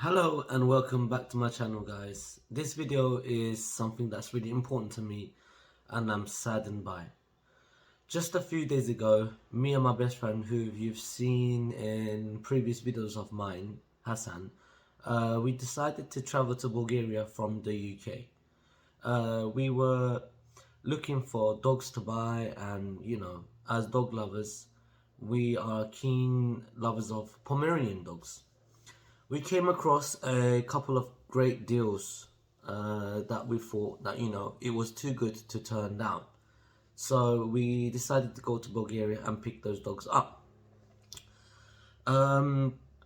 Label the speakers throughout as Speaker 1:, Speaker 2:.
Speaker 1: Hello and welcome back to my channel, guys. This video is something that's really important to me and I'm saddened by. Just a few days ago, me and my best friend, who you've seen in previous videos of mine, Hassan, we decided to travel to Bulgaria from the UK. We were looking for dogs to buy, and as dog lovers, we are keen lovers of Pomeranian dogs. We came across a couple of great deals that we thought that it was too good to turn down. So we decided to go to Bulgaria and pick those dogs up.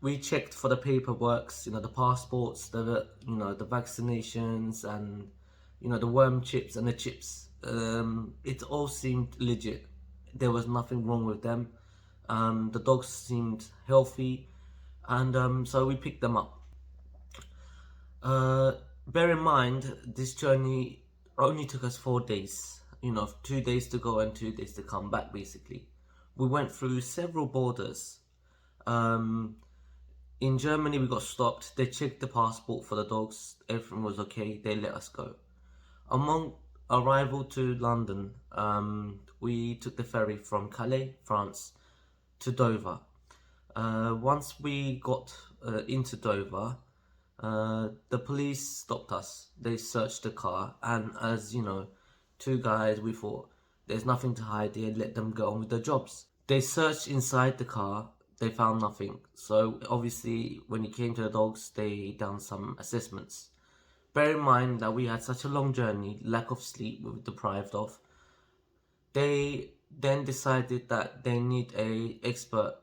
Speaker 1: We checked for the paperwork, the passports, the vaccinations, and the worm chips and the chips. It all seemed legit. There was nothing wrong with them. The dogs seemed healthy, and so we picked them up. Bear in mind, this journey only took us 4 days. 2 days to go and 2 days to come back, basically. We went through several borders. In Germany, we got stopped. They checked the passport for the dogs. Everything was okay. They let us go. Among arrival to London, we took the ferry from Calais, France, to Dover. Once we got into Dover, the police stopped us. They searched the car, and as two guys, we thought there's nothing to hide here, let them go on with their jobs. They searched inside the car, they found nothing. So obviously when it came to the dogs, they done some assessments. Bear in mind that we had such a long journey, lack of sleep we were deprived of. They then decided that they need a expert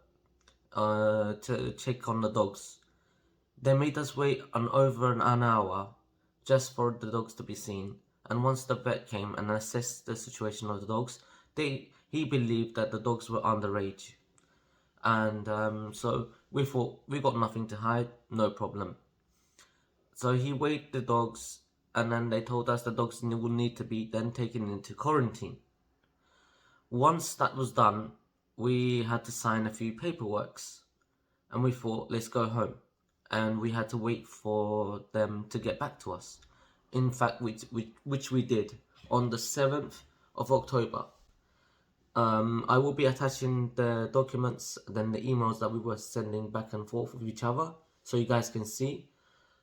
Speaker 1: to check on the dogs. They made us wait over an hour just for the dogs to be seen. And once the vet came and assessed the situation of the dogs, he believed that the dogs were underage. And so we thought, we got nothing to hide, no problem. So he weighed the dogs, and then they told us the dogs will need to be then taken into quarantine. Once that was done, we had to sign a few paperworks, and we thought, let's go home. And we had to wait for them to get back to us. In fact, which we did on the 7th of October. I will be attaching the documents, then the emails that we were sending back and forth with each other, so you guys can see.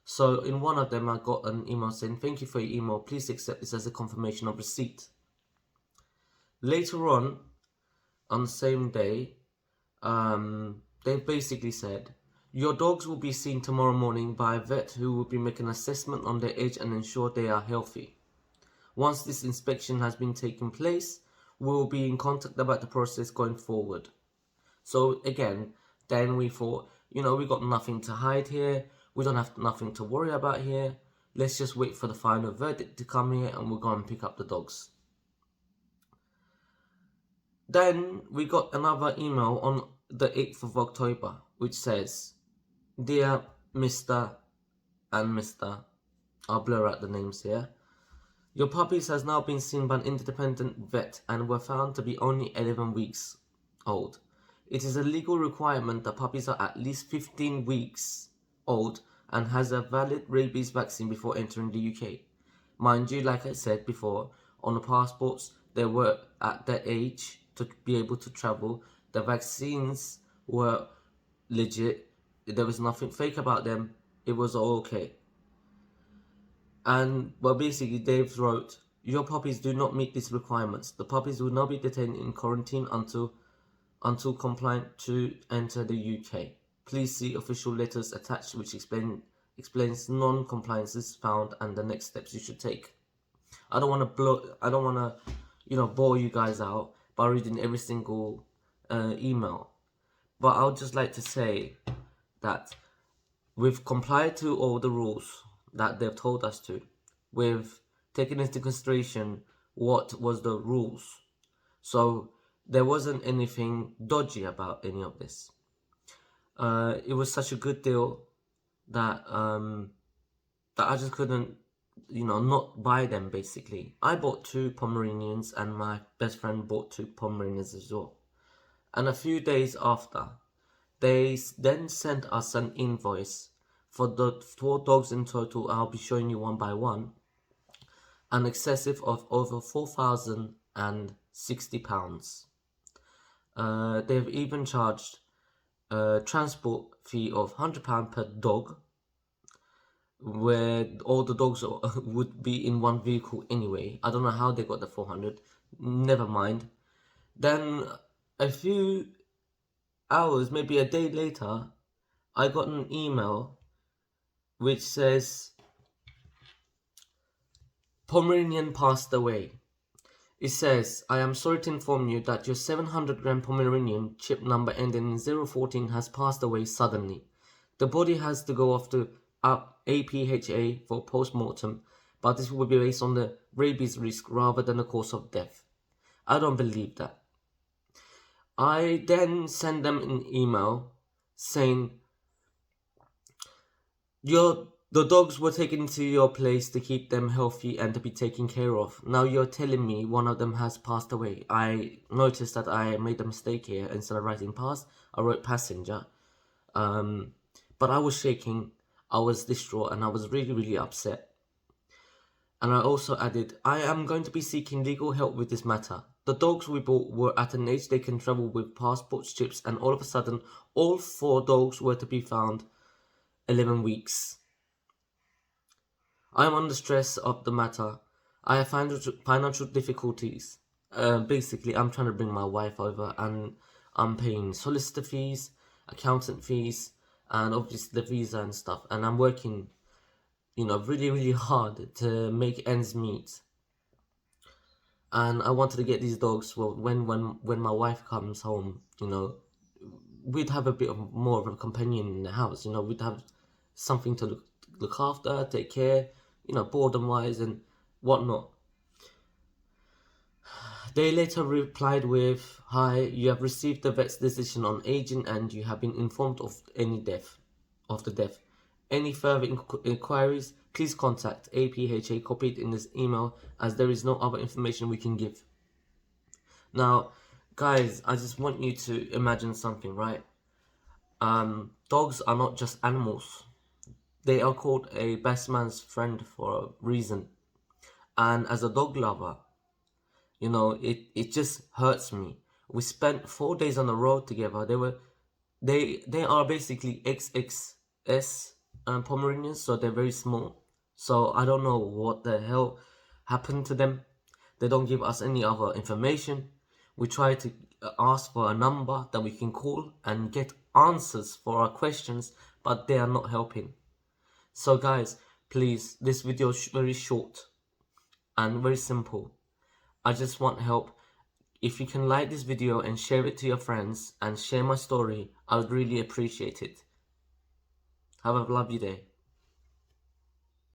Speaker 1: So in one of them, I got an email saying, "Thank you for your email. Please accept this as a confirmation of receipt." Later on the same day, they basically said, "Your dogs will be seen tomorrow morning by a vet who will be making an assessment on their age and ensure they are healthy. Once this inspection has been taken place, we will be in contact about the process going forward." So again, then we thought, we got nothing to hide here. We don't have nothing to worry about here. Let's just wait for the final verdict to come here and we'll go and pick up the dogs. Then we got another email on the 8th of October, which says, "Dear Mr. and Mr. I'll blur out the names here. Your puppies has now been seen by an independent vet and were found to be only 11 weeks old. It is a legal requirement that puppies are at least 15 weeks old and has a valid rabies vaccine before entering the UK. Mind you, like I said before, on the passports, they were at the age to be able to travel. The vaccines were legit. There was nothing fake about them. It was all okay." And basically Dave wrote, "Your puppies do not meet these requirements. The puppies will not be detained in quarantine until compliant to enter the UK. Please see official letters attached which explains non-compliances found and the next steps you should take." I don't want to bore you guys out by reading every single email, but I would just like to say that we've complied to all the rules that they've told us to. We've taken into consideration what was the rules. So there wasn't anything dodgy about any of this. It was such a good deal that I just couldn't, not buy them, basically. I bought 2 Pomeranians and my best friend bought 2 Pomeranians as well. And a few days after, they then sent us an invoice For the 4 dogs in total, I'll be showing you one by one, an excessive of over £4,060. They've even charged a transport fee of £100 per dog, where all the dogs would be in one vehicle anyway. I don't know how they got the 400. Never mind. Then a few hours, maybe a day later, I got an email which says Pomeranian passed away. It says, I am sorry to inform you that your 700-gram Pomeranian, chip number ending in 014, has passed away suddenly. The body has to go off to APHA for post-mortem, but this will be based on the rabies risk rather than the cause of death. I don't believe that. I then send them an email saying, the dogs were taken to your place to keep them healthy and to be taken care of. Now you're telling me one of them has passed away. I noticed that I made a mistake here. Instead of writing pass, I wrote passenger. But I was shaking, I was distraught, and I was really, really upset. And I also added, I am going to be seeking legal help with this matter. The dogs we bought were at an age they can travel with passports, chips, and all of a sudden, all 4 dogs were to be found 11 weeks. I am under stress of the matter. I have financial difficulties. Basically, I'm trying to bring my wife over, and I'm paying solicitor fees, accountant fees, and obviously the visa and stuff. And I'm working, really, really hard to make ends meet. And I wanted to get these dogs. Well, when my wife comes home, we'd have a bit of more of a companion in the house. We'd have something to look after, take care, boredom wise and whatnot. They later replied with, hi, you have received the vet's decision on aging and you have been informed of the death. Any further inquiries, please contact APHA copied in this email, as there is no other information we can give. Now, guys, I just want you to imagine something, right? Dogs are not just animals. They are called a best man's friend for a reason. And as a dog lover, it just hurts me. We spent 4 days on the road together. They are basically XXS Pomeranians, so they're very small. So I don't know what the hell happened to them. They don't give us any other information. We try to ask for a number that we can call and get answers for our questions, but they are not helping. So guys, please, this video is very short and very simple. I just want help. If you can like this video and share it to your friends and share my story, I would really appreciate it. Have a lovely day.